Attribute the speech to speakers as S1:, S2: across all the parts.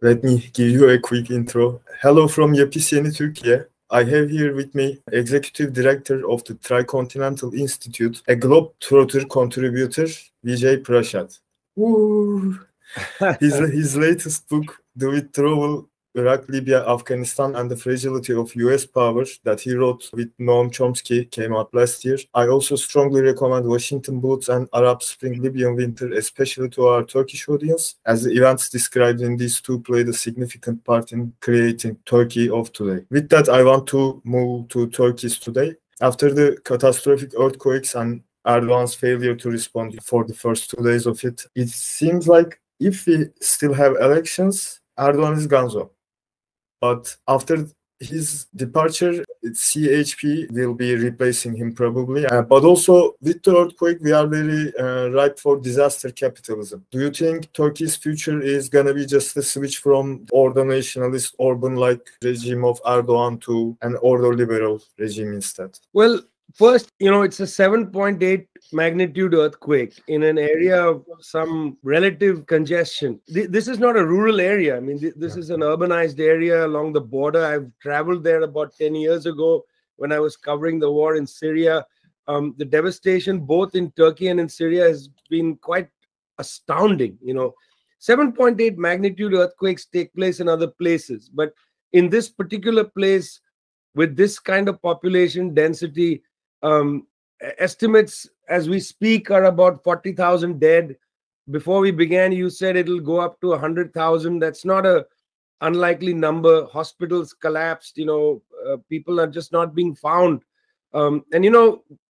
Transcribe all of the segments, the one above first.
S1: Let me give you a quick intro. Hello from Yapı Yeni Türkiye. I have here with me Executive Director of the Tricontinental Institute, a Globetrotter contributor, Vijay Prashad. Woo! His latest book, The Withdrawal, Iraq, Libya, Afghanistan, and the Fragility of US Power, that he wrote with Noam Chomsky, came out last year. I also strongly recommend Washington Bullets and Arab Spring, Libyan Winter, especially to our Turkish audience, as the events described in these two played a significant part in creating Turkey of today. With that, I want to move to Turkey's today. After the catastrophic earthquakes and Erdogan's failure to respond for the first 2 days of it, it seems like if we still have elections, Erdogan is gonzo. But after his departure, CHP will be replacing him probably. But also with the earthquake, we are very ripe for disaster capitalism. Do you think Turkey's future is going to be just a switch from order nationalist, Orban-like regime of Erdogan to an order liberal regime instead?
S2: Well, first, it's a 7.8 magnitude earthquake in an area of some relative congestion. This is not a rural area. I mean, this is an urbanized area along the border. I've traveled there about 10 years ago when I was covering the war in Syria. The devastation both in Turkey and in Syria has been quite astounding. 7.8 magnitude earthquakes take place in other places, but in this particular place, with this kind of population density, estimates as we speak are about 40,000 dead. Before we began, you said it'll go up to 100,000. That's not a unlikely number. Hospitals collapsed. People are just not being found. And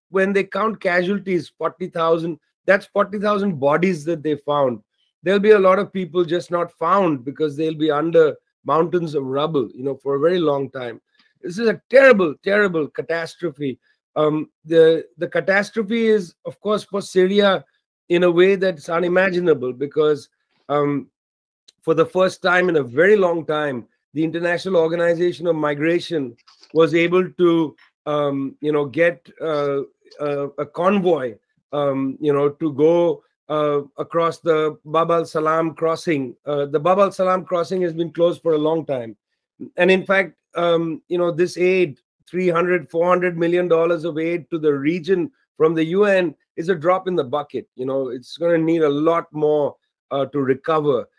S2: when they count casualties, 40,000, that's 40,000 bodies that they found. There'll be a lot of people just not found because they'll be under mountains of rubble, for a very long time. This is a terrible, terrible catastrophe. The catastrophe is, of course, for Syria in a way that's unimaginable because for the first time in a very long time, the International Organization of Migration was able to, get a convoy, to go across the Bab al-Salam crossing. The Bab al-Salam crossing has been closed for a long time. And in fact, this aid, $300-400 million of aid to the region from the UN is a drop in the bucket. It's going to need a lot more to recover.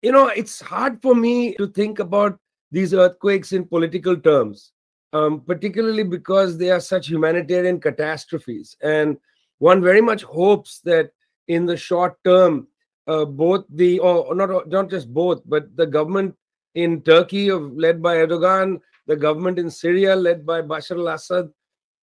S2: It's hard for me to think about these earthquakes in political terms, particularly because they are such humanitarian catastrophes. And one very much hopes that in the short term, not just both, but the government in Turkey, led by Erdogan, the government in Syria, led by Bashar al-Assad,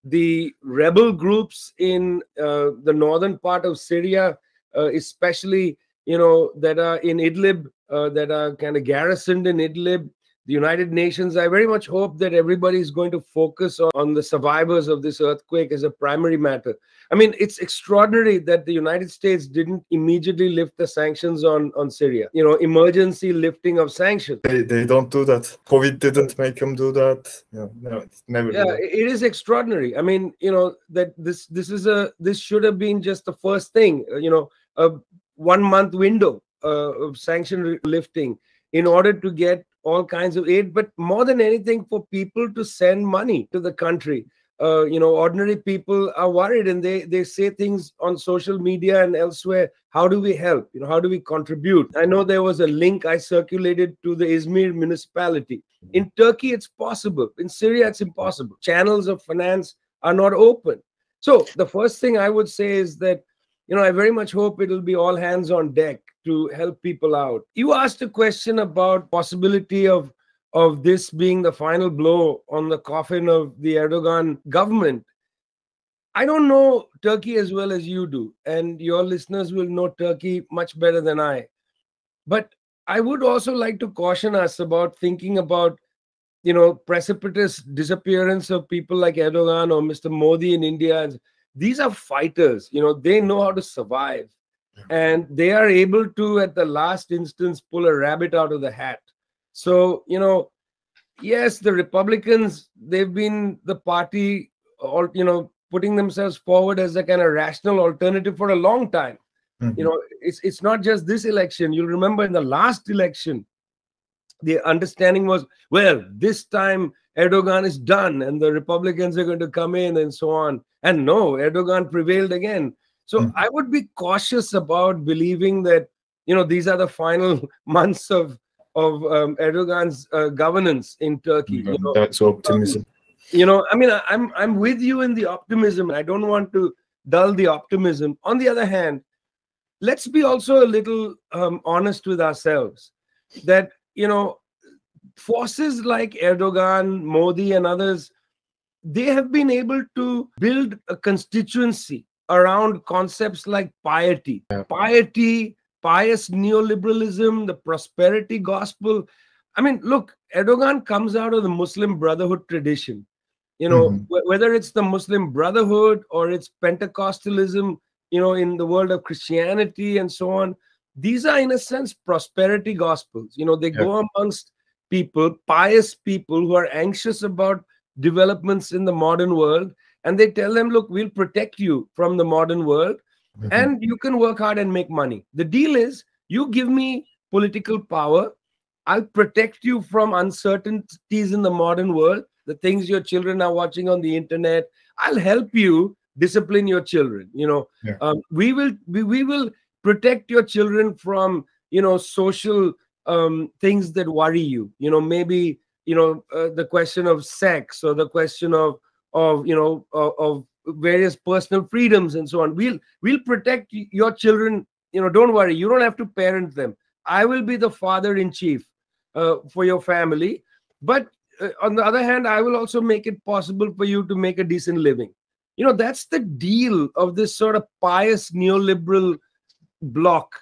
S2: the rebel groups in the northern part of Syria, especially, that are in Idlib, that are kind of garrisoned in Idlib, the United Nations. I very much hope that everybody is going to focus on the survivors of this earthquake as a primary matter. I mean, it's extraordinary that the United States didn't immediately lift the sanctions on Syria. Emergency lifting of sanctions.
S1: They don't do that. COVID didn't make them do that. No, it's never.
S2: Yeah, it is extraordinary. I mean, that this should have been just the first thing. A 1 month window of sanction lifting in order to get all kinds of aid, but more than anything, for people to send money to the country. Ordinary people are worried and they say things on social media and elsewhere. How do we help? How do we contribute? I know there was a link I circulated to the Izmir municipality. In Turkey, it's possible. In Syria, it's impossible. Channels of finance are not open. So the first thing I would say is that, I very much hope it'll be all hands on deck to help people out. You asked a question about possibility of this being the final blow on the coffin of the Erdogan government. I don't know Turkey as well as you do, and your listeners will know Turkey much better than I. But I would also like to caution us about thinking about, precipitous disappearance of people like Erdogan or Mr. Modi in India. These are fighters, they know how to survive. And they are able to, at the last instance, pull a rabbit out of the hat. So, yes, the Republicans, they've been the party, putting themselves forward as a kind of rational alternative for a long time. You know, it's not just this election. You'll remember in the last election, the understanding was, well, this time Erdogan is done and the Republicans are going to come in and so on. And no, Erdogan prevailed again. So I would be cautious about believing that, you know, these are the final months of Erdogan's governance in Turkey. You know,
S1: that's optimism.
S2: You know, I mean, I'm with you in the optimism. I don't want to dull the optimism. On the other hand, let's be also a little honest with ourselves that, you know, forces like Erdogan, Modi, and others, they have been able to build a constituency around concepts like piety, pious neoliberalism, the prosperity gospel. I mean, look, Erdogan comes out of the Muslim Brotherhood tradition. You know, whether it's the Muslim Brotherhood or it's Pentecostalism, you know, in the world of Christianity and so on, these are, in a sense, prosperity gospels. You know, they go amongst people, pious people who are anxious about developments in the modern world, and they tell them, look, we'll protect you from the modern world, and you can work hard and make money. The deal is, you give me political power, I'll protect you from uncertainties in the modern world, the things your children are watching on the internet. I'll help you discipline your children. You know, we will protect your children from, you know, social things that worry you. You know, maybe, you know, the question of sex, or the question of you know, of various personal freedoms and so on. We'll protect your children. You know, don't worry, you don't have to parent them. I will be the father in chief for your family. But on the other hand, I will also make it possible for you to make a decent living. You know, that's the deal of this sort of pious neoliberal bloc.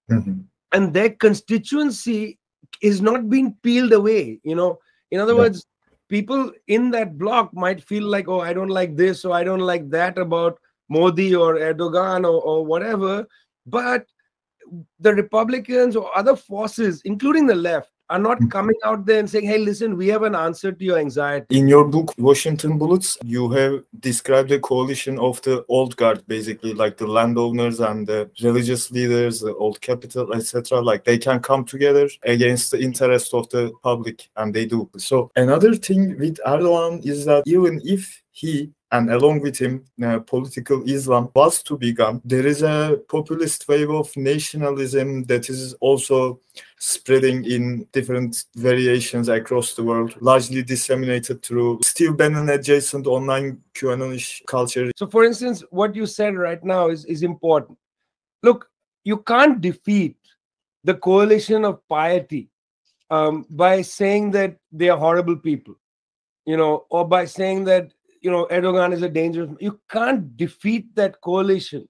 S2: And their constituency is not being peeled away. You know, in other words, people in that bloc might feel like, oh, I don't like this, or I don't like that about Modi or Erdogan or whatever. But the Republicans or other forces, including the left, are not coming out there and saying, hey, listen, we have an answer to your anxiety.
S1: In your book, Washington Bullets, you have described a coalition of the old guard, basically, like the landowners and the religious leaders, the old capital, etc. Like, they can come together against the interest of the public, and they do. So another thing with Erdogan is that even if he, and along with him, political Islam was to be gone, there is a populist wave of nationalism that is also spreading in different variations across the world, largely disseminated through Steve Bannon adjacent online QAnonish culture.
S2: So, for instance, what you said right now is important. Look, you can't defeat the coalition of piety by saying that they are horrible people, you know, or by saying that, you know, Erdogan is a dangerous. You can't defeat that coalition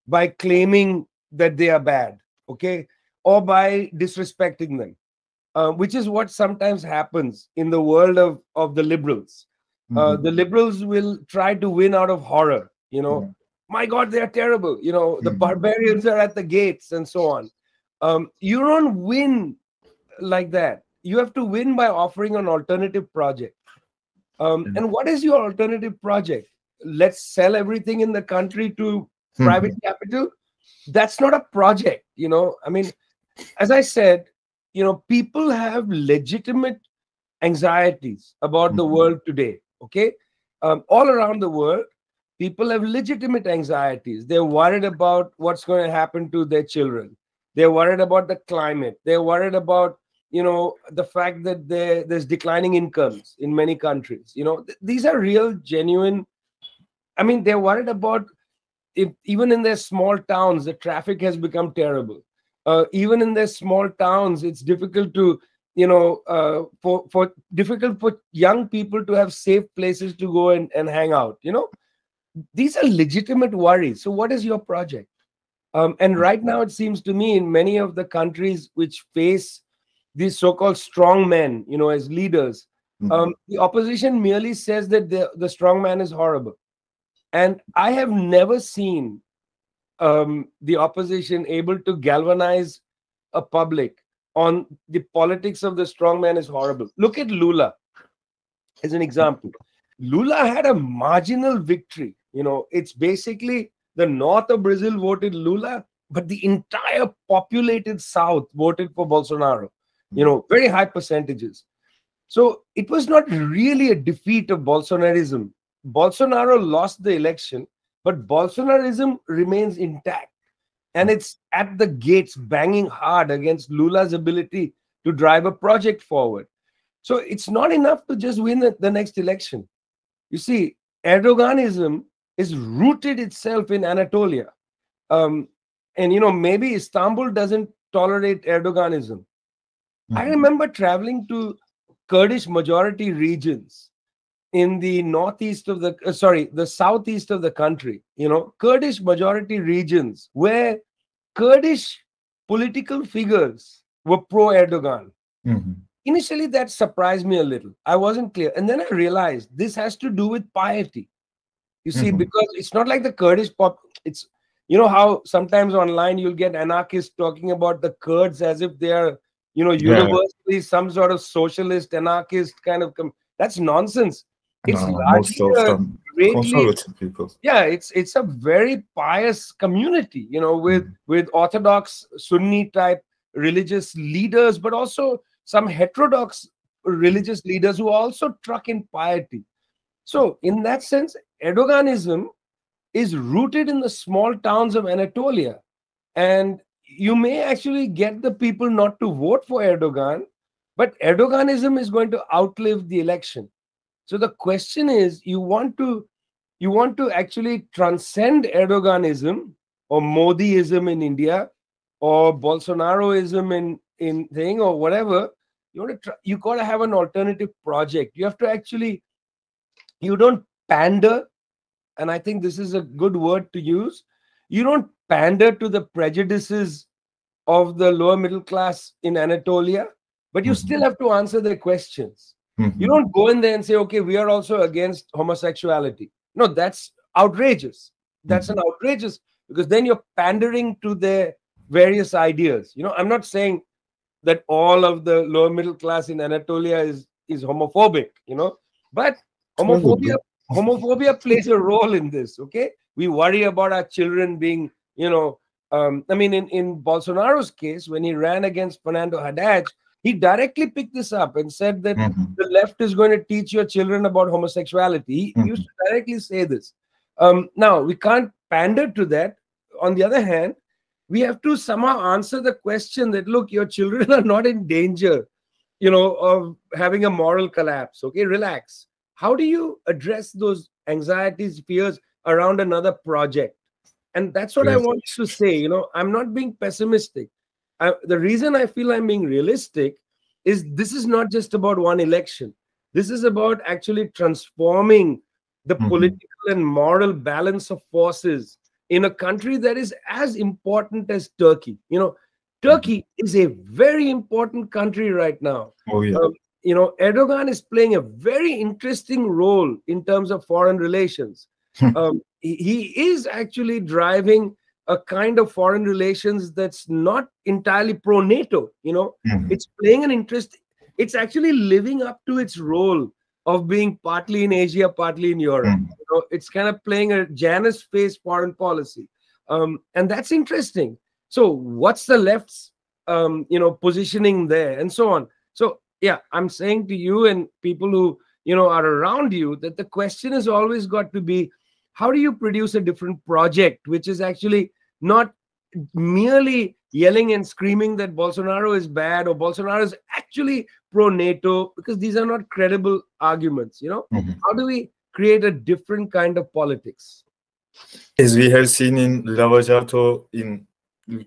S2: by claiming that they are bad, okay, or by disrespecting them, which is what sometimes happens in the world of the liberals. The liberals will try to win out of horror. You know, my God, they are terrible. You know, the barbarians are at the gates and so on. You don't win like that. You have to win by offering an alternative project. And what is your alternative project? Let's sell everything in the country to private capital. That's not a project, you know. I mean, as I said, you know, people have legitimate anxieties about the world today, okay? All around the world, people have legitimate anxieties. They're worried about what's going to happen to their children. They're worried about the climate. They're worried about, you know, the fact that there's declining incomes in many countries. You know, these are real, genuine. I mean, they're worried about, if even in their small towns, the traffic has become terrible. Even in their small towns, it's difficult to, you know, difficult for young people to have safe places to go and hang out. You know, these are legitimate worries. So what is your project? And right now, it seems to me, in many of the countries which face these so-called strong men, you know, as leaders, the opposition merely says that the strong man is horrible. And I have never seen the opposition able to galvanize a public on the politics of the strong man is horrible. Look at Lula as an example. Lula had a marginal victory. You know, it's basically the north of Brazil voted Lula, but the entire populated South voted for Bolsonaro, you know, very high percentages. So it was not really a defeat of Bolsonarism. Bolsonaro lost the election, but Bolsonarism remains intact. And it's at the gates banging hard against Lula's ability to drive a project forward. So it's not enough to just win the next election. You see, Erdoganism is rooted itself in Anatolia. And, you know, maybe Istanbul doesn't tolerate Erdoganism. I remember traveling to Kurdish majority regions in the northeast of the, the southeast of the country, you know, Kurdish majority regions where Kurdish political figures were pro-Erdogan. Initially, that surprised me a little. I wasn't clear. And then I realized this has to do with piety. You see, because it's not like the Kurdish it's, you know, how sometimes online you'll get anarchists talking about the Kurds as if they are, you know, universally some sort of socialist, anarchist kind of, that's nonsense. It's largely
S1: conservative people.
S2: Yeah, it's a very pious community, you know, with Orthodox Sunni type religious leaders, but also some heterodox religious leaders who also truck in piety. So in that sense, Erdoganism is rooted in the small towns of Anatolia. And you may actually get the people not to vote for Erdogan, but Erdoganism is going to outlive the election. So the question is, you want to actually transcend Erdoganism or Modiism in India or Bolsonaroism in thing or whatever. You got to have an alternative project. You have to actually, you don't pander, and I think this is a good word to use. You don't pander to the prejudices of the lower middle class in Anatolia, but you still have to answer their questions. You don't go in there and say, okay, we are also against homosexuality. No, that's outrageous. That's an outrageous, because then you're pandering to their various ideas. You know, I'm not saying that all of the lower middle class in Anatolia is homophobic, you know, but homophobia plays a role in this. Okay, we worry about our children being, you know, I mean, in Bolsonaro's case, when he ran against Fernando Haddad, he directly picked this up and said that the left is going to teach your children about homosexuality. He used to directly say this. Now, we can't pander to that. On the other hand, we have to somehow answer the question that, look, your children are not in danger, you know, of having a moral collapse. Okay, relax. How do you address those anxieties, fears around another project? And that's what I want to say. You know, I'm not being pessimistic. The reason I feel I'm being realistic is this is not just about one election. This is about actually transforming the political and moral balance of forces in a country that is as important as Turkey. You know, Turkey is a very important country right now. You know, Erdogan is playing a very interesting role in terms of foreign relations. He is actually driving a kind of foreign relations that's not entirely pro-NATO. You know, it's playing an interest. It's actually living up to its role of being partly in Asia, partly in Europe. You know, it's kind of playing a Janus-based foreign policy. And that's interesting. So what's the left's, you know, positioning there and so on. So, yeah, I'm saying to you and people who, you know, are around you that the question has always got to be, how do you produce a different project, which is actually not merely yelling and screaming that Bolsonaro is bad or Bolsonaro is actually pro-NATO, because these are not credible arguments, you know? How do we create a different kind of politics?
S1: As we have seen in Lava Jato, in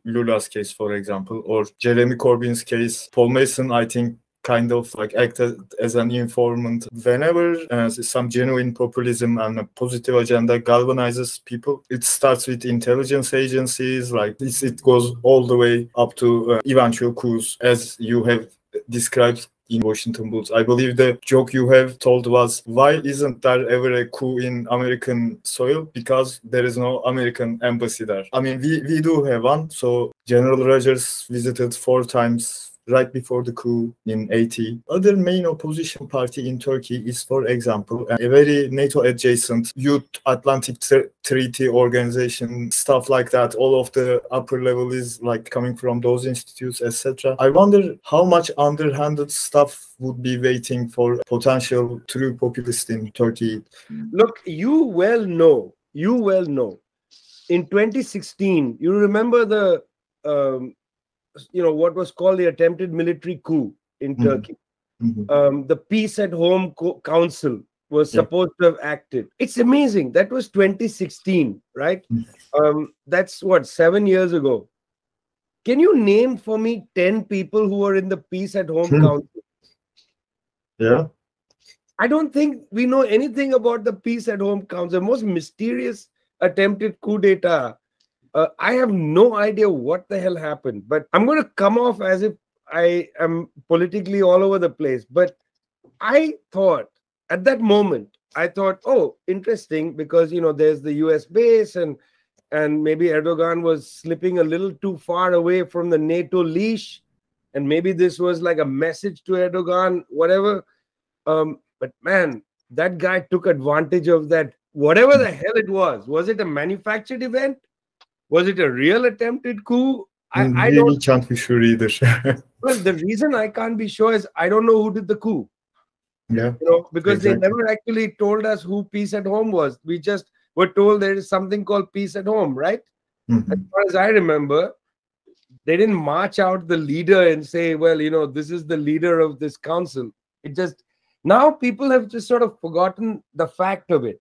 S1: Lula's case, for example, or Jeremy Corbyn's case, Paul Mason, I think, kind of like acted as an informant. Whenever some genuine populism and a positive agenda galvanizes people, it starts with intelligence agencies, like this, it goes all the way up to eventual coups, as you have described in Washington Bulls. I believe the joke you have told was, why isn't there ever a coup in American soil? Because there is no American embassy there. I mean, we do have one. So General Rogers visited 4 times right before the coup in 80. Other main opposition party in Turkey is, for example, a very NATO adjacent Youth Atlantic Treaty Organization, stuff like that. All of the upper level is like coming from those institutes, etc. I wonder how much underhanded stuff would be waiting for potential true populist in Turkey.
S2: Look, you well know, in 2016, you remember the, what was called the attempted military coup in Turkey. The Peace at Home Council was supposed to have acted. It's amazing. That was 2016, right? That's what, 7 years ago. Can you name for me 10 people who were in the Peace at Home Council?
S1: Yeah.
S2: I don't think we know anything about the Peace at Home Council. Most mysterious attempted coup d'etat. I have no idea what the hell happened, but I'm going to come off as if I am politically all over the place. But I thought at that moment, oh, interesting, because, there's the US base and maybe Erdogan was slipping a little too far away from the NATO leash. And maybe this was like a message to Erdogan, whatever. But man, that guy took advantage of that. Whatever the hell it was. Was it a manufactured event? Was it a real attempted coup? I
S1: really can't be sure either.
S2: Well, the reason I can't be sure is I don't know who did the coup.
S1: Yeah.
S2: Because they never actually told us who Peace at Home was. We just were told there is something called Peace at Home, right? As far as I remember, they didn't march out the leader and say, well, this is the leader of this council. It just, now people have just sort of forgotten the fact of it.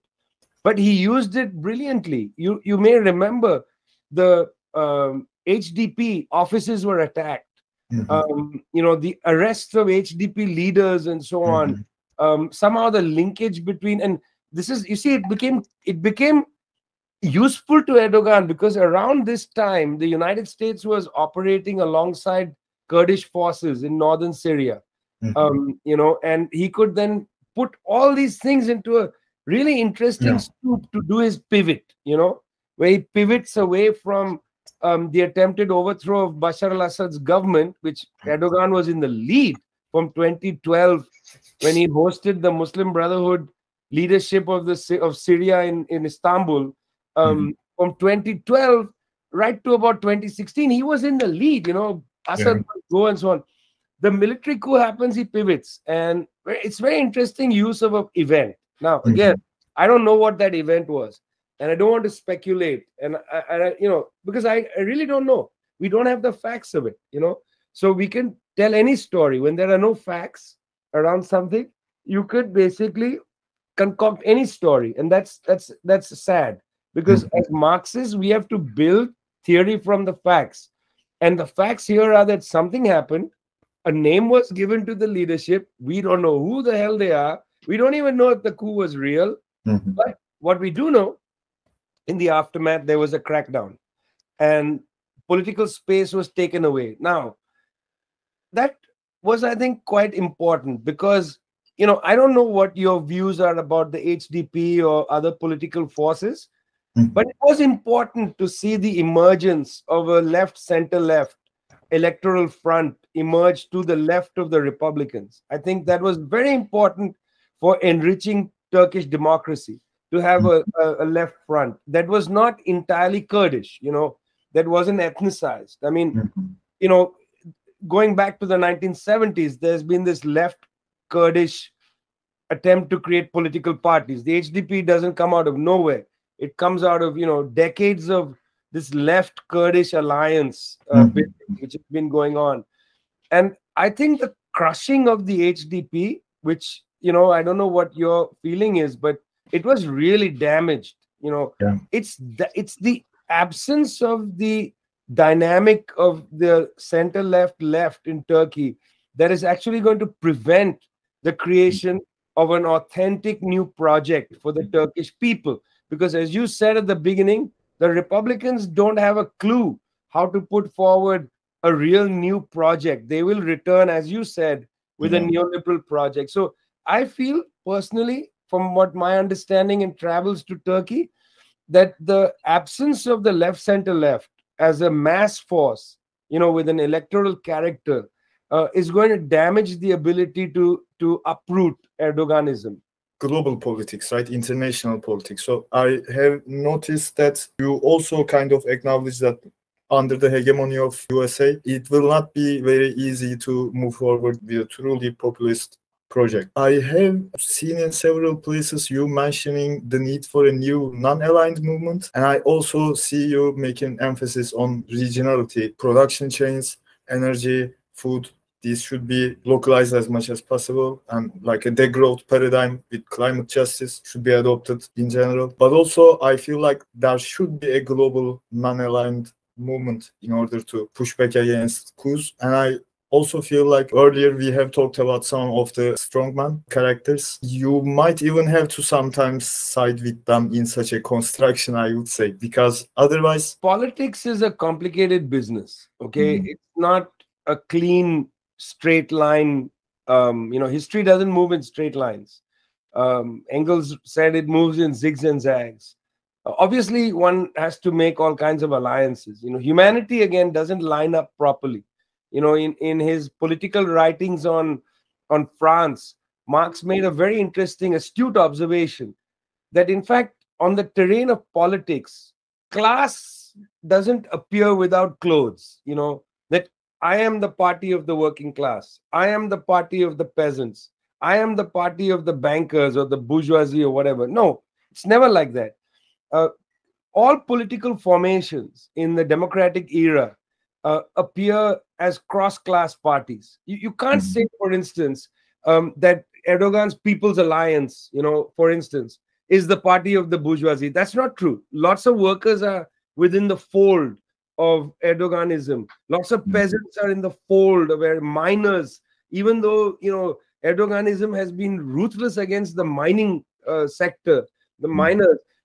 S2: But he used it brilliantly. You may remember the HDP offices were attacked. The arrests of HDP leaders and so on. Somehow the linkage between, and this is, you see, it became useful to Erdogan because around this time the United States was operating alongside Kurdish forces in northern Syria. And he could then put all these things into a really interesting scoop to do his pivot, where he pivots away from the attempted overthrow of Bashar al-Assad's government, which Erdogan was in the lead from 2012 when he hosted the Muslim Brotherhood leadership of Syria in Istanbul. From 2012 right to about 2016, he was in the lead, Assad would go and so on. The military coup happens, he pivots, and it's very interesting use of an event. Now, again, I don't know what that event was, and I don't want to speculate, and I because I really don't know. We don't have the facts of it, so we can tell any story. When there are no facts around something, you could basically concoct any story, and that's sad, because as Marxists, we have to build theory from the facts, and the facts here are that something happened. A name was given to the leadership. We don't know who the hell they are. We don't even know if the coup was real. But what we do know, in the aftermath, there was a crackdown and political space was taken away. Now, that was, I think, quite important because, I don't know what your views are about the HDP or other political forces, but it was important to see the emergence of a left, center-left electoral front emerge to the left of the Republicans. I think that was very important for enriching Turkish democracy, to have a left front that was not entirely Kurdish, that wasn't ethnicized. I mean, going back to the 1970s, there's been this left Kurdish attempt to create political parties. The HDP doesn't come out of nowhere. It comes out of, decades of this left Kurdish alliance, which has been going on. And I think the crushing of the HDP, which, I don't know what your feeling is, but it was really damaged. It's the absence of the dynamic of the center left in Turkey that is actually going to prevent the creation of an authentic new project for the Turkish people. Because as you said at the beginning, the Republicans don't have a clue how to put forward a real new project. They will return, as you said, with a neoliberal project. So I feel personally, from what my understanding in travels to Turkey, that the absence of the left, center, left as a mass force, with an electoral character, is going to damage the ability to uproot Erdoganism.
S1: Global politics, right? International politics. So I have noticed that you also kind of acknowledge that under the hegemony of USA, it will not be very easy to move forward with a truly populist project. I have seen in several places you mentioning the need for a new non-aligned movement, and I also see you making emphasis on regionality, production chains, energy, food. These should be localized as much as possible, and like a degrowth paradigm with climate justice should be adopted in general. But also, I feel like there should be a global non-aligned movement in order to push back against coups. And I also feel like earlier we have talked about some of the strongman characters. You might even have to sometimes side with them in such a construction, I would say, because otherwise...
S2: Politics is a complicated business, okay? It's not a clean, straight line. History doesn't move in straight lines. Engels said it moves in zigs and zags. Obviously, one has to make all kinds of alliances. Humanity, again, doesn't line up properly. In his political writings on France, Marx made a very interesting, astute observation that, in fact, on the terrain of politics, class doesn't appear without clothes. That I am the party of the working class. I am the party of the peasants. I am the party of the bankers or the bourgeoisie or whatever. No, it's never like that. All political formations in the democratic era appear as cross-class parties. You can't say, for instance, that Erdogan's People's Alliance, for instance, is the party of the bourgeoisie. That's not true. Lots of workers are within the fold of Erdoganism. Lots of peasants are in the fold of miners, even though, Erdoganism has been ruthless against the mining sector, the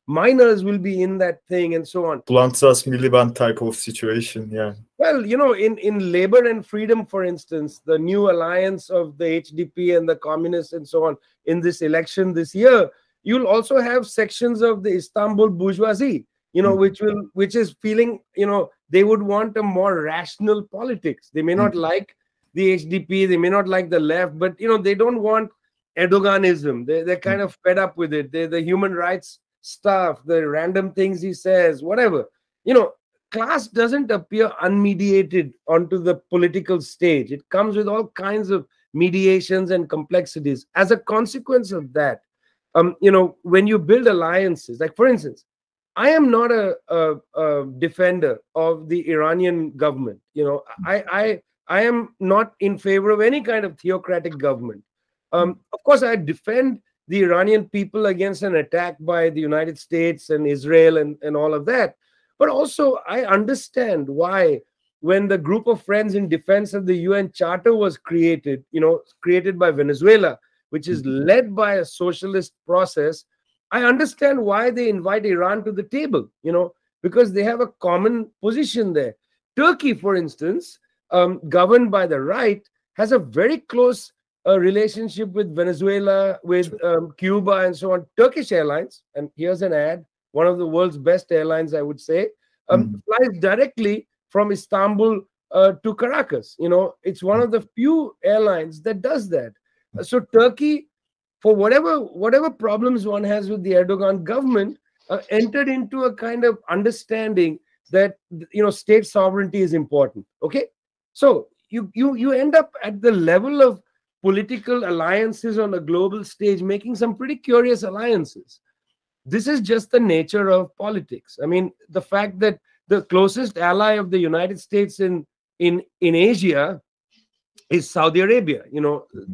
S2: miners will be in that thing and so on.
S1: Plantas Miliband type of situation, yeah.
S2: Well, in Labor and Freedom, for instance, the new alliance of the HDP and the communists and so on in this election this year, you'll also have sections of the Istanbul bourgeoisie, which is feeling, they would want a more rational politics. They may not like the HDP, they may not like the left, but, they don't want Erdoganism. They're kind of fed up with it. The human rights stuff, the random things he says, whatever. Class doesn't appear unmediated onto the political stage. It comes with all kinds of mediations and complexities. As a consequence of that, when you build alliances, like for instance, I am not a defender of the Iranian government. I am not in favor of any kind of theocratic government. Of course, I defend the Iranian people against an attack by the United States and Israel and all of that. But also, I understand why, when the group of friends in defense of the UN Charter was created, created by Venezuela, which is led by a socialist process, I understand why they invite Iran to the table, because they have a common position there. Turkey, for instance, governed by the right, has a very close relationship with Venezuela, with Cuba and so on. Turkish Airlines, and here's an ad, one of the world's best airlines, I would say, flies directly from Istanbul to Caracas. It's one of the few airlines that does that. So Turkey, for whatever problems one has with the Erdogan government, entered into a kind of understanding that state sovereignty is important. Okay, so you end up at the level of political alliances on a global stage, making some pretty curious alliances. This is just the nature of politics. I mean, the fact that the closest ally of the United States in Asia is Saudi Arabia,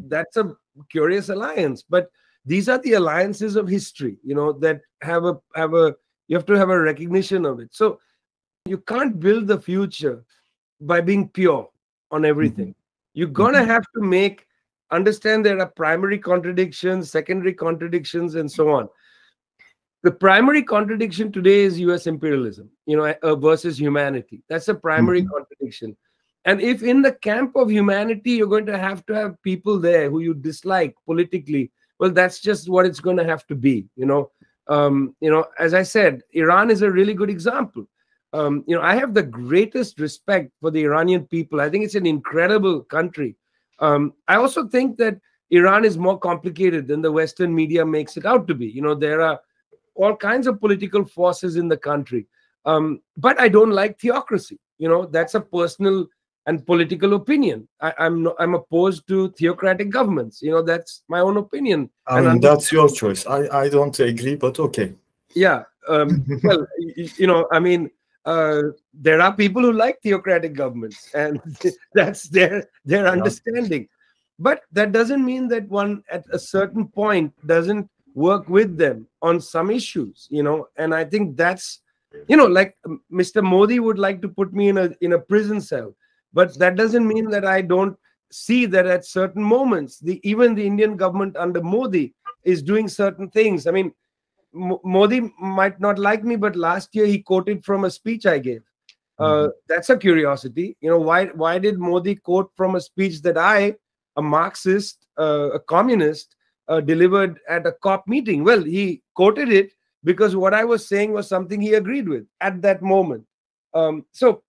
S2: that's a curious alliance. But these are the alliances of history, that you have to have a recognition of it. So you can't build the future by being pure on everything. You're gonna have to understand there are primary contradictions, secondary contradictions, and so on. The primary contradiction today is US imperialism, versus humanity. That's a primary contradiction. And if in the camp of humanity, you're going to have people there who you dislike politically, well, that's just what it's going to have to be. As I said, Iran is a really good example. I have the greatest respect for the Iranian people. I think it's an incredible country. I also think that Iran is more complicated than the Western media makes it out to be. There are all kinds of political forces in the country. But I don't like theocracy. That's a personal and political opinion. I'm opposed to theocratic governments. That's my own opinion.
S1: I mean, that's your choice. I don't agree, but okay.
S2: Yeah. Well, I mean, there are people who like theocratic governments, and that's their understanding. But that doesn't mean that one at a certain point doesn't work with them on some issues, and I think that's, like Mr. Modi would like to put me in a prison cell, but that doesn't mean that I don't see that at certain moments, even the Indian government under Modi is doing certain things. I mean, Modi might not like me, but last year he quoted from a speech I gave. That's a curiosity. Why did Modi quote from a speech that I, a Marxist, a communist, delivered at a COP meeting? Well, he quoted it because what I was saying was something he agreed with at that moment. So,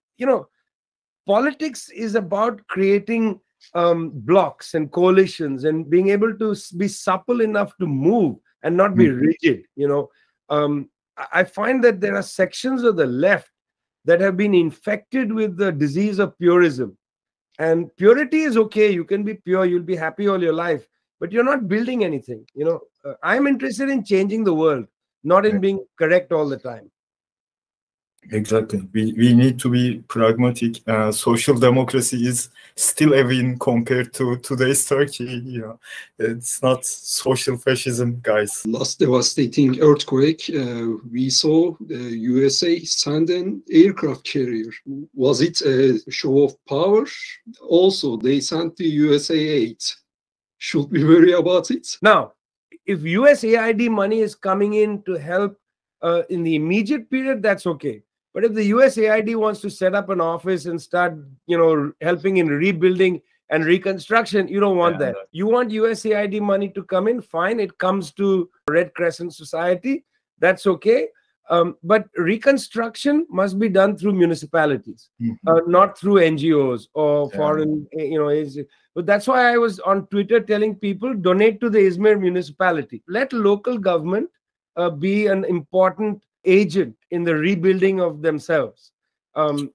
S2: politics is about creating blocks and coalitions and being able to be supple enough to move and not be rigid. I find that there are sections of the left that have been infected with the disease of purism. And purity is okay. You can be pure. You'll be happy all your life. But you're not building anything. I'm interested in changing the world, not in being correct all the time.
S1: Exactly. We need to be pragmatic. Social democracy is still a win compared to today's Turkey. It's not social fascism, guys.
S3: Last devastating earthquake, we saw the USA send an aircraft carrier. Was it a show of power? Also, they sent the USA aid. Should we worry about it?
S2: Now, if USAID money is coming in to help in the immediate period, that's okay. But if the USAID wants to set up an office and start, helping in rebuilding and reconstruction, you don't want that. You want USAID money to come in, fine. It comes to Red Crescent Society. That's okay. But reconstruction must be done through municipalities, not through NGOs or foreign, agencies. But that's why I was on Twitter telling people, donate to the Izmir municipality. Let local government be an important agent in the rebuilding of themselves,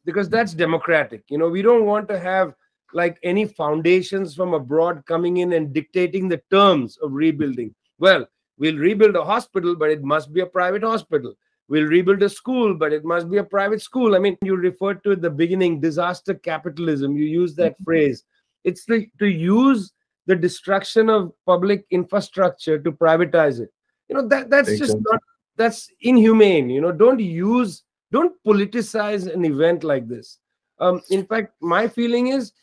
S2: because that's democratic. We don't want to have like any foundations from abroad coming in and dictating the terms of rebuilding. Well, we'll rebuild a hospital, but it must be a private hospital. We'll rebuild a school, but it must be a private school. I mean, you referred to at the beginning, disaster capitalism. You use that phrase. It's to use the destruction of public infrastructure to privatize it. That's just not, that's inhumane. Don't politicize an event like this. In fact, my feeling is,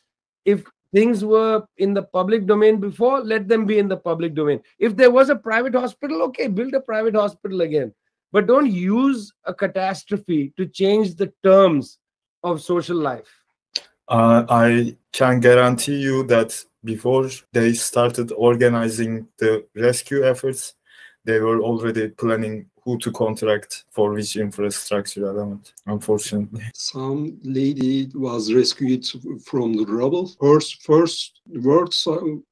S2: if things were in the public domain before, let them be in the public domain. If there was a private hospital, okay, build a private hospital again. But don't use a catastrophe to change the terms of social life.
S1: I can guarantee you that before they started organizing the rescue efforts, they were already planning who to contract for which infrastructure element, unfortunately.
S3: Some lady was rescued from the rubble. Her first words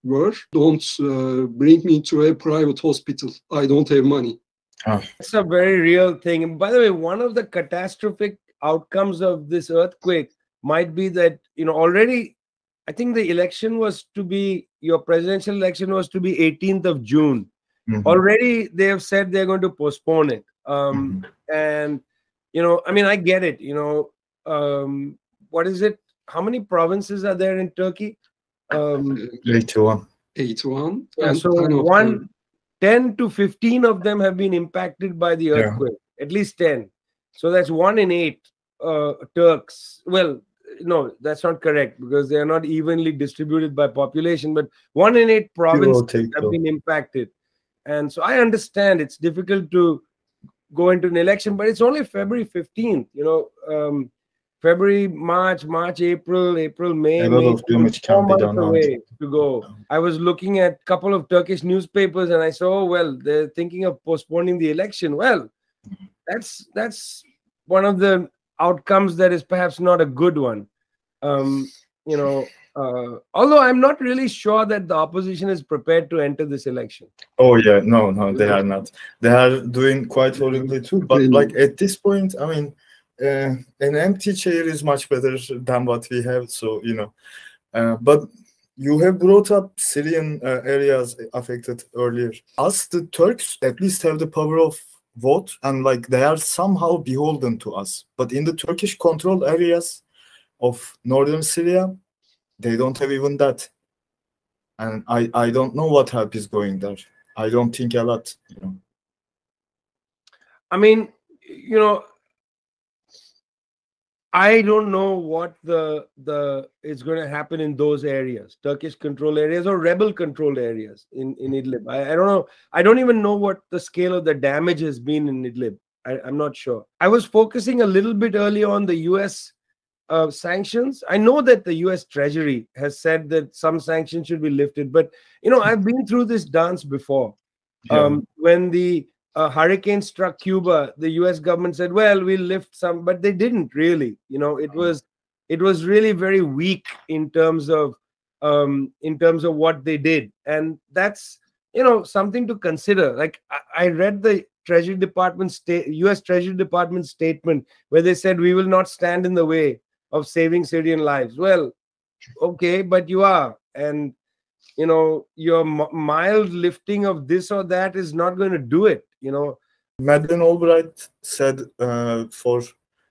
S3: were, don't bring me to a private hospital. I don't have money.
S2: It's a very real thing. And by the way, one of the catastrophic outcomes of this earthquake might be that, already, I think the election was to be, your presidential election was to be 18th of June. Already they have said they're going to postpone it. And, I mean, I get it, what is it? How many provinces are there in Turkey?
S1: 81.
S3: 81.
S2: Yeah, so 10 to 15 of them have been impacted by the earthquake, at least 10. So that's 1 in 8 Turks. Well, no, that's not correct, because they are not evenly distributed by population, but 1 in 8 provinces have been impacted. And so I understand it's difficult to go into an election, but it's only February 15th, February, March, April, May,
S1: a lot of damage can be done
S2: away to go. I was looking at a couple of Turkish newspapers and I saw, well, they're thinking of postponing the election. Well, that's one of the outcomes that is perhaps not a good one. You know, although I'm not really sure that the opposition is prepared to enter this election.
S1: Oh yeah, no, they are not. They are doing quite horribly too. But like at this point, I mean, an empty chair is much better than what we have. So you know, but you have brought up Syrian areas affected earlier. Us, the Turks, at least have the power of vote, and like they are somehow beholden to us. But in the Turkish controlled areas of northern Syria, they don't have even that. And I don't know what help is going there. I don't think a lot, you know.
S2: I mean, you know, I don't know what the is going to happen in those areas, Turkish control areas or rebel controlled areas in Idlib. I don't know. I don't even know what the scale of the damage has been in Idlib. I'm not sure. I was focusing a little bit earlier on the U.S. Sanctions. I know that the U.S. Treasury has said that some sanctions should be lifted, but you know, I've been through this dance before.
S1: Yeah.
S2: When the hurricane struck Cuba, the U.S. government said, "Well, we'll lift some," but they didn't really. You know, it was really very weak in terms of what they did, and that's, you know, something to consider. Like I read the Treasury Department U.S. Treasury Department statement where they said we will not stand in the way of saving Syrian lives. Well, okay, but you are, and you know, your mild lifting of this or that is not going to do it. You know,
S1: Madeleine Albright said for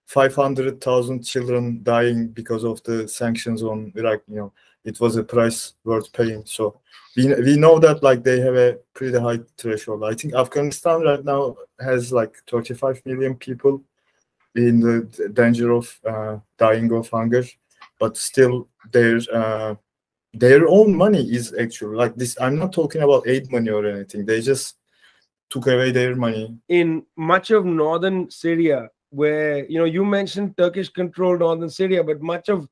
S1: 500,000 children dying because of the sanctions on Iraq, you know, it was a price worth paying. So we know that like they have a pretty high threshold. I think Afghanistan right now has like 35 million people in the danger of dying of hunger, but still their own money is actually like this. I'm not talking about aid money or anything. They just took away their money.
S2: In much of northern Syria, where, you know, you mentioned Turkish controlled northern Syria, but much of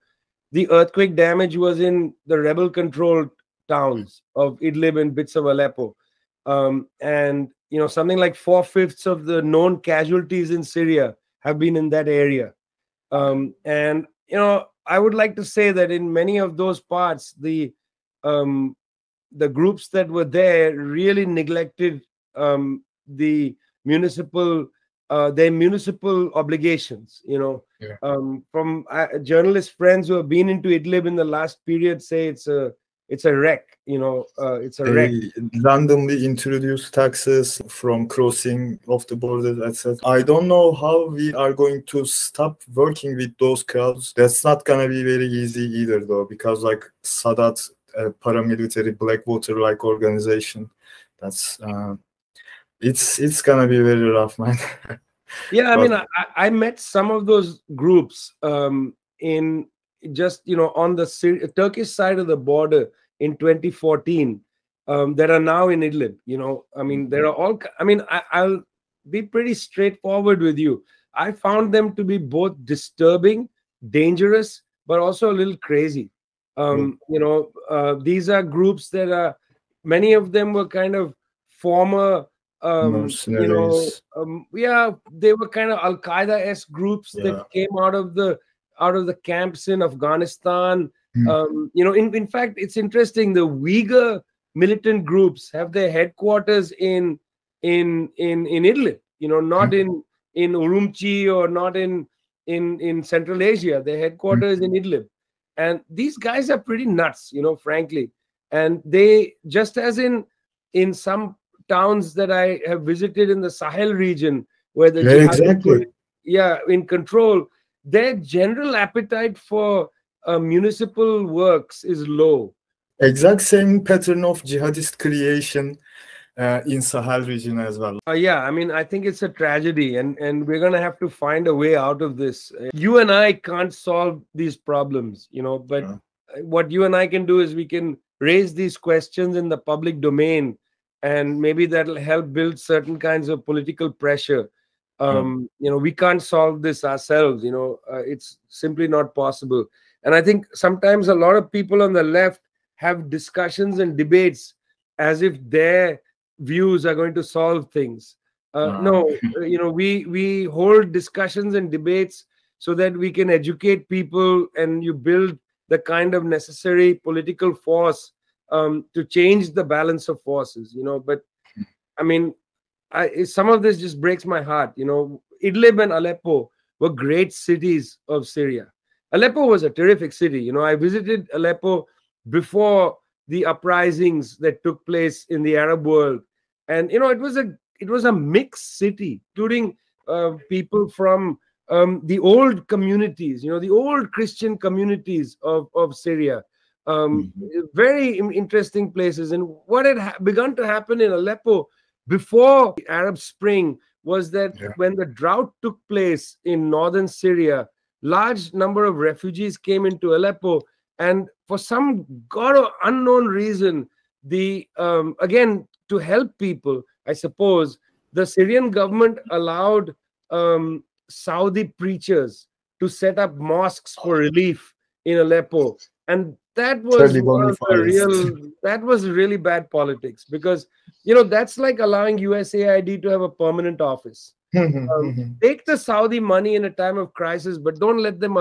S2: the earthquake damage was in the rebel controlled towns of Idlib and bits of Aleppo. And you know, something like 4/5 of the known casualties in Syria have been in that area. And you know, I would like to say that in many of those parts, the groups that were there really neglected the municipal their municipal obligations. You know,
S1: Yeah.
S2: From journalist friends who have been into Idlib in the last period say it's a wreck. You know, it's a wreck.
S1: They randomly introduce taxes from crossing of the border, etc. I don't know how we are going to stop working with those crowds. That's not gonna be very easy either, though, because like Sadat, a paramilitary Blackwater-like organization, that's it's gonna be very rough, man.
S2: Yeah, I mean, I met some of those groups in just, you know, on the Turkish side of the border in 2014 that are now in Idlib. You know, I mean, there are all. I mean, I'll be pretty straightforward with you. I found them to be both disturbing, dangerous, but also a little crazy. You know, these are groups that are, many of them were kind of former. You know, yeah, they were kind of Al-Qaeda-esque groups that came out of the camps in Afghanistan. You know, in fact, it's interesting. The Uyghur militant groups have their headquarters in Idlib. You know, not in Urumqi or not in Central Asia. Their headquarters in Idlib, and these guys are pretty nuts. You know, frankly, and they, just as in some towns that I have visited in the Sahel region, where the jihadists in control, their general appetite for municipal works is low.
S1: Exact same pattern of jihadist creation in Sahel region as well.
S2: Yeah, I mean, I think it's a tragedy, and we're gonna have to find a way out of this. You and I can't solve these problems, you know, but what you and I can do is we can raise these questions in the public domain, and maybe that'll help build certain kinds of political pressure. You know, we can't solve this ourselves. You know, it's simply not possible. And I think sometimes a lot of people on the left have discussions and debates as if their views are going to solve things. No, you know, we hold discussions and debates so that we can educate people and you build the kind of necessary political force to change the balance of forces, But I mean, some of this just breaks my heart. Idlib and Aleppo were great cities of Syria. Aleppo was a terrific city. I visited Aleppo before the uprisings that took place in the Arab world, and it was a mixed city, including people from the old communities, the old Christian communities of Syria. Very interesting places. And what had begun to happen in Aleppo before the Arab Spring was that when the drought took place in northern Syria, large number of refugees came into Aleppo, and for some unknown reason, again, to help people, I suppose, the Syrian government allowed Saudi preachers to set up mosques for relief in Aleppo, and that was that was really bad politics, because that's like allowing USAID to have a permanent office. Take the Saudi money in a time of crisis, but don't let them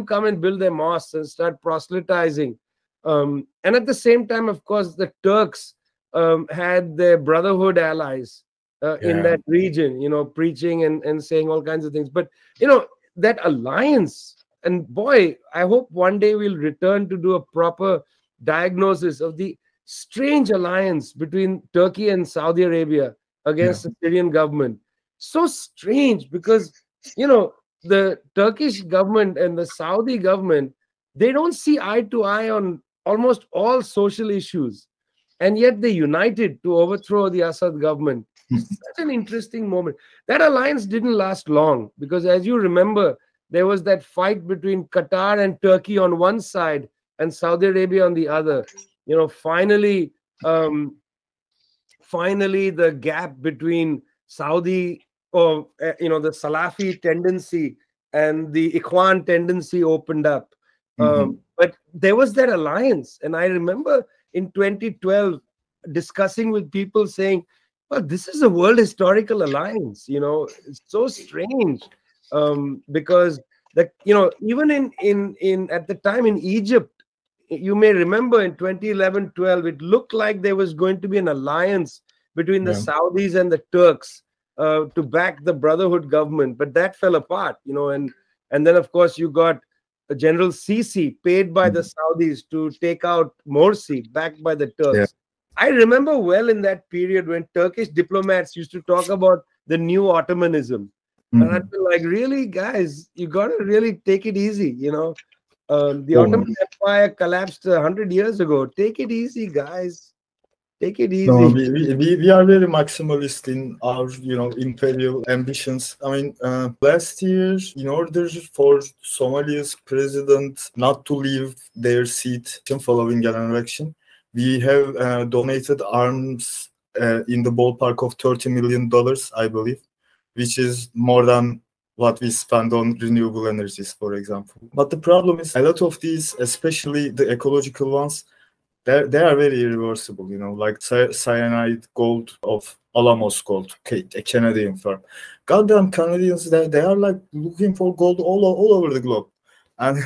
S2: come and build their mosques and start proselytizing. And at the same time, of course, the Turks had their brotherhood allies in that region, preaching and saying all kinds of things. But that alliance, and boy, I hope one day we'll return to do a proper diagnosis of the strange alliance between Turkey and Saudi Arabia against the Syrian government. So strange, because the Turkish government and the Saudi government, they don't see eye to eye on almost all social issues, and yet they united to overthrow the Assad government. Such an interesting moment. That alliance didn't last long, because as you remember, there was that fight between Qatar and Turkey on one side and Saudi Arabia on the other. Finally, the gap between Saudi, the Salafi tendency and the Ikhwan tendency opened up. But there was that alliance. And I remember in 2012 discussing with people saying, well, this is a world historical alliance. It's so strange. Because even in at the time in Egypt, you may remember in 2011-12, it looked like there was going to be an alliance between the Saudis and the Turks to back the Brotherhood government, but that fell apart. And then of course you got General Sisi paid by the Saudis to take out Morsi, backed by the Turks. I remember well in that period when Turkish diplomats used to talk about the new Ottomanism. And I feel like, really, guys, you got to really take it easy. The Ottoman Empire collapsed 100 years ago. Take it easy, guys. Take it easy.
S1: No, we are very maximalist in our, imperial ambitions. I mean, last year, in order for Somalia's president not to leave their seat following an election, we have donated arms in the ballpark of $30 million, I believe, which is more than what we spend on renewable energies, for example. But the problem is a lot of these, especially the ecological ones, they are very irreversible, like cyanide gold of Alamos Gold, a Canadian firm. Goddamn Canadians, they are like looking for gold all over the globe. And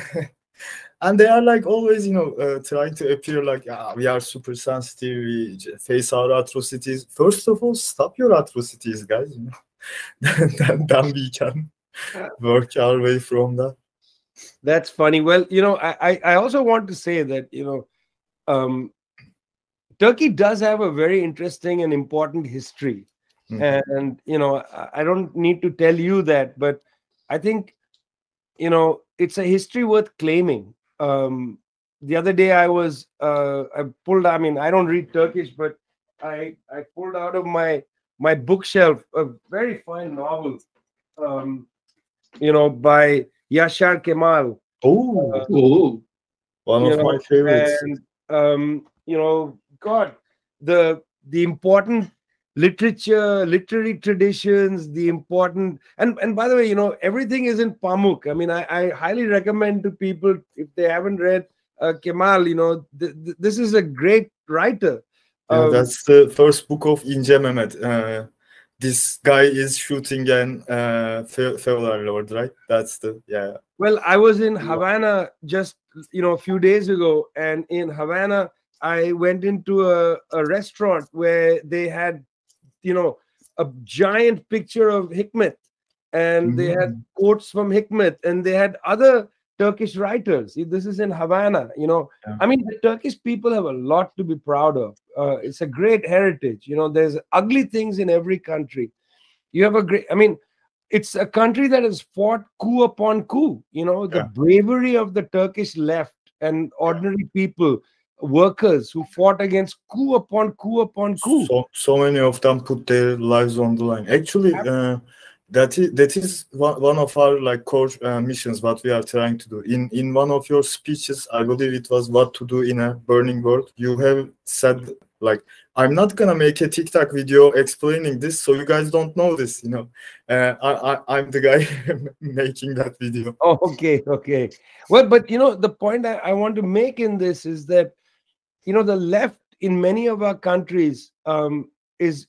S1: and they are like always, trying to appear like, we are super sensitive, we face our atrocities. First of all, stop your atrocities, guys. Then we can work our way from that.
S2: That's funny. Well, I also want to say that, Turkey does have a very interesting and important history. And, I don't need to tell you that, but I think, it's a history worth claiming. The other day I don't read Turkish, but I pulled out of my bookshelf a very fine novel, by Yashar Kemal.
S1: One of my favorites.
S2: And, God, the important literary traditions, the important, and by the way, everything is in Pamuk. I mean, I highly recommend to people, if they haven't read Kemal, this is a great writer.
S1: That's the first book of İnce Mehmet. this guy is shooting an Feolar Lord, right? That's the, yeah.
S2: Well, I was in Havana just, a few days ago, and in Havana, I went into a restaurant where they had, a giant picture of Hikmet, and they had quotes from Hikmet, and they had other Turkish writers. This is in Havana,
S1: Yeah.
S2: I mean, the Turkish people have a lot to be proud of. It's a great heritage. There's ugly things in every country. You have a great, I mean, it's a country that has fought coup upon coup. The bravery of the Turkish left and ordinary people, workers who fought against coup upon coup upon coup.
S1: So many of them put their lives on the line. Actually, that is one of our like core missions, what we are trying to do. In one of your speeches, I believe it was What to Do in a Burning World, you have said, like, I'm not gonna make a TikTok video explaining this, so you guys don't know this. I'm the guy making that video.
S2: Oh, okay. Well, but the point I want to make in this is that the left in many of our countries is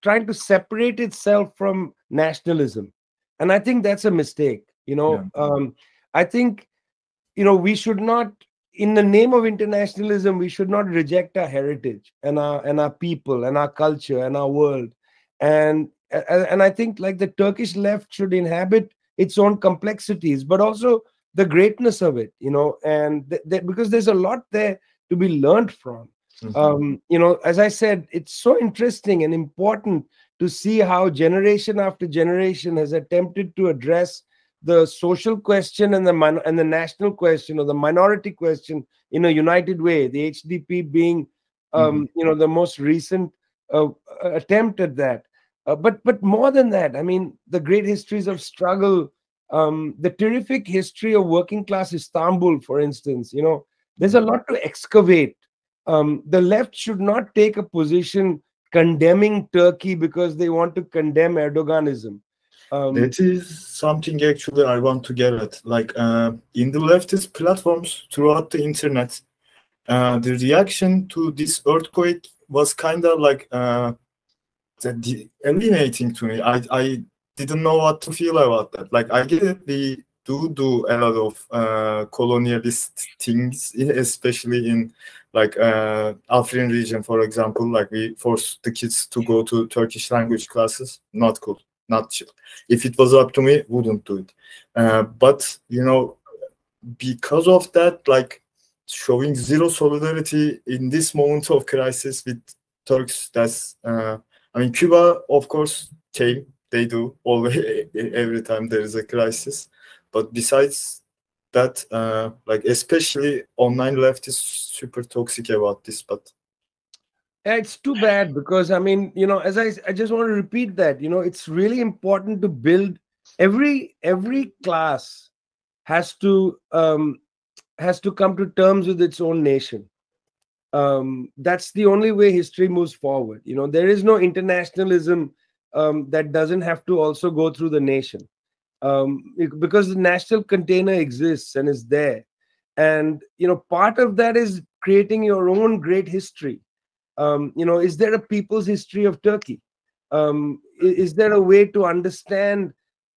S2: trying to separate itself from nationalism, and I think that's a mistake. I think we should not, in the name of internationalism, we should not reject our heritage and our people and our culture and our world. And I think, like, the Turkish left should inhabit its own complexities, but also the greatness of it, and because there's a lot there to be learned from. As I said, it's so interesting and important to see how generation after generation has attempted to address the social question and the national question, or the minority question, in a united way. The HDP being, the most recent attempt at that. But more than that, I mean, the great histories of struggle, the terrific history of working class Istanbul, for instance. There's a lot to excavate. The left should not take a position condemning Turkey because they want to condemn Erdoganism.
S1: That is something actually I want to get at. Like, in the leftist platforms throughout the internet, the reaction to this earthquake was kind of like alienating to me. I didn't know what to feel about that. Like, I get it, we do a lot of colonialist things, especially in like Afrin region, for example. Like, we force the kids to go to Turkish language classes. Not cool, not chill. If it was up to me, wouldn't do it. But because of that, like, showing zero solidarity in this moment of crisis with Turks, that's I mean, Cuba, of course, came. They do always, every time there is a crisis. But besides that, like, especially online left is super toxic about this. But
S2: it's too bad, because I mean, as I just want to repeat that, it's really important to build every class has to come to terms with its own nation. That's the only way history moves forward. There is no internationalism that doesn't have to also go through the nation, because the national container exists and is there. And part of that is creating your own great history. Is there a people's history of Turkey? Is there a way to understand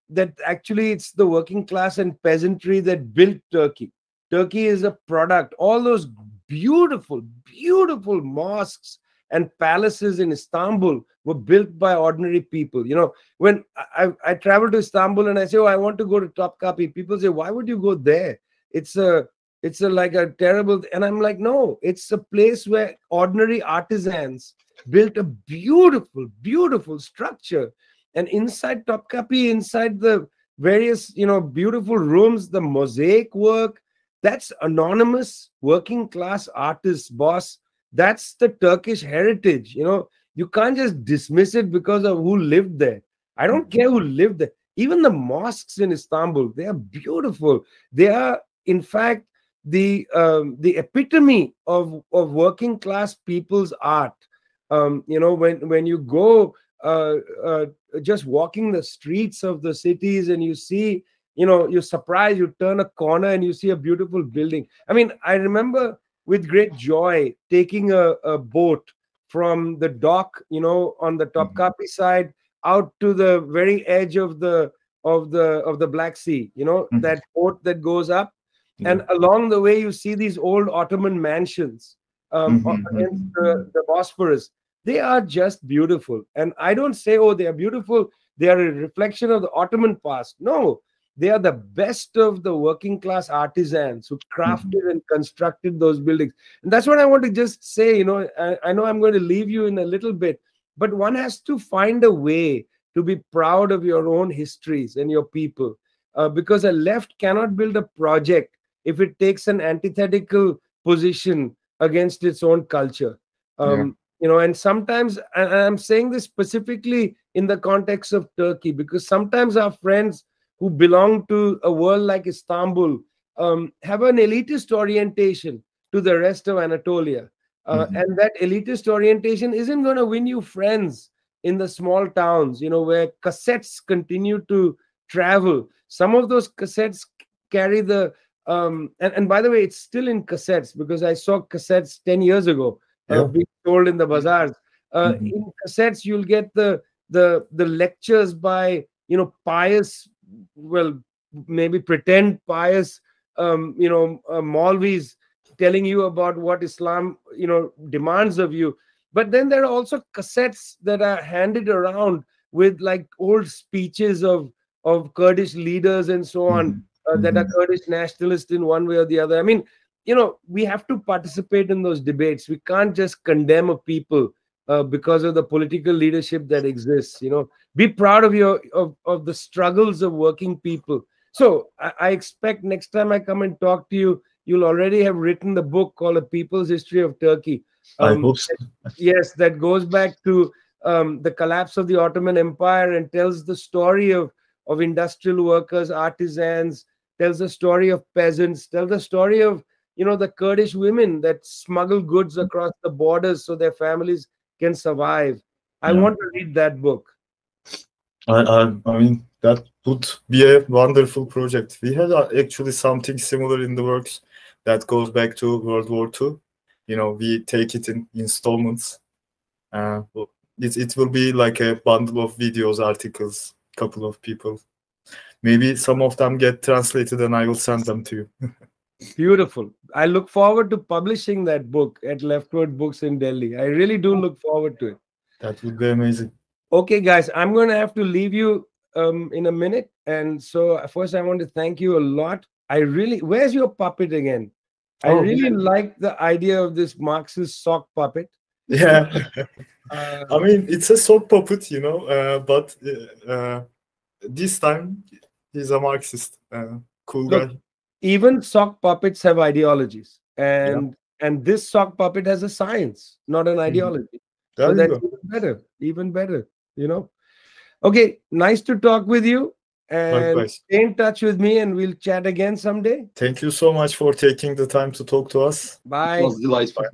S2: that actually it's the working class and peasantry that built Turkey? Turkey is a product. All those beautiful mosques and palaces in Istanbul were built by ordinary people. When I travel to Istanbul and I say, oh, I want to go to Topkapi, people say, why would you go there? It's like a terrible, and I'm like, no, it's a place where ordinary artisans built a beautiful structure. And inside Topkapi, inside the various, beautiful rooms, the mosaic work, that's anonymous working class artists, boss. That's the Turkish heritage. You can't just dismiss it because of who lived there. I don't care who lived there. Even the mosques in Istanbul, they are beautiful. They are, in fact, the epitome of working class people's art. When you go just walking the streets of the cities and you see, you're surprised, you turn a corner and you see a beautiful building. I mean, I remember with great joy taking a boat from the dock, on the Topkapi side out to the very edge of the Black Sea, you know, that port that goes up. And along the way, you see these old Ottoman mansions against the Bosphorus. They are just beautiful. And I don't say, oh, they are beautiful, they are a reflection of the Ottoman past. No, they are the best of the working class artisans who crafted and constructed those buildings. And that's what I want to just say. You know, I know I'm going to leave you in a little bit, but one has to find a way to be proud of your own histories and your people, because a left cannot build a project if it takes an antithetical position against its own culture. You know, and sometimes, and I'm saying this specifically in the context of Turkey, because sometimes our friends who belong to a world like Istanbul have an elitist orientation to the rest of Anatolia. And that elitist orientation isn't going to win you friends in the small towns, you know, where cassettes continue to travel. Some of those cassettes carry the, and by the way, it's still in cassettes, because I saw cassettes 10 years ago being sold in the bazaars. In cassettes, you'll get the lectures by, you know, pious, well, maybe pretend pious, you know, Maulvis telling you about what Islam, you know, demands of you. But then there are also cassettes that are handed around with like old speeches of Kurdish leaders and so on, that are Kurdish nationalists in one way or the other. I mean, you know, we have to participate in those debates. We can't just condemn a people because of the political leadership that exists. You know, be proud of your of the struggles of working people. So I expect next time I come and talk to you, you'll already have written the book called A People's History of Turkey.
S1: I hope so.
S2: Yes, that goes back to the collapse of the Ottoman Empire and tells the story of industrial workers, artisans, tells the story of peasants, tells the story of, you know, the Kurdish women that smuggle goods across the borders so their families can survive. I want to read that book.
S1: I mean, that would be a wonderful project. We had actually something similar in the works that goes back to World War II. You know, we take it in installments. It will be like a bundle of videos, articles, couple of people. Maybe some of them get translated and I will send them to you.
S2: Beautiful. I look forward to publishing that book at Leftward Books in Delhi. I really do look forward to it.
S1: That would be amazing.
S2: Okay, guys, I'm going to have to leave you in a minute. And so first, I want to thank you a lot. Where's your puppet again? I really like the idea of this Marxist sock puppet.
S1: Yeah. I mean, it's a sock puppet, you know, but this time he's a Marxist, cool guy.
S2: Even sock puppets have ideologies, and this sock puppet has a science, not an ideology. So that's even better, you know. Okay, nice to talk with you, and
S1: likewise.
S2: Stay in touch with me, and we'll chat again someday.
S1: Thank you so much for taking the time to talk to us.
S2: Bye.
S3: It was delightful.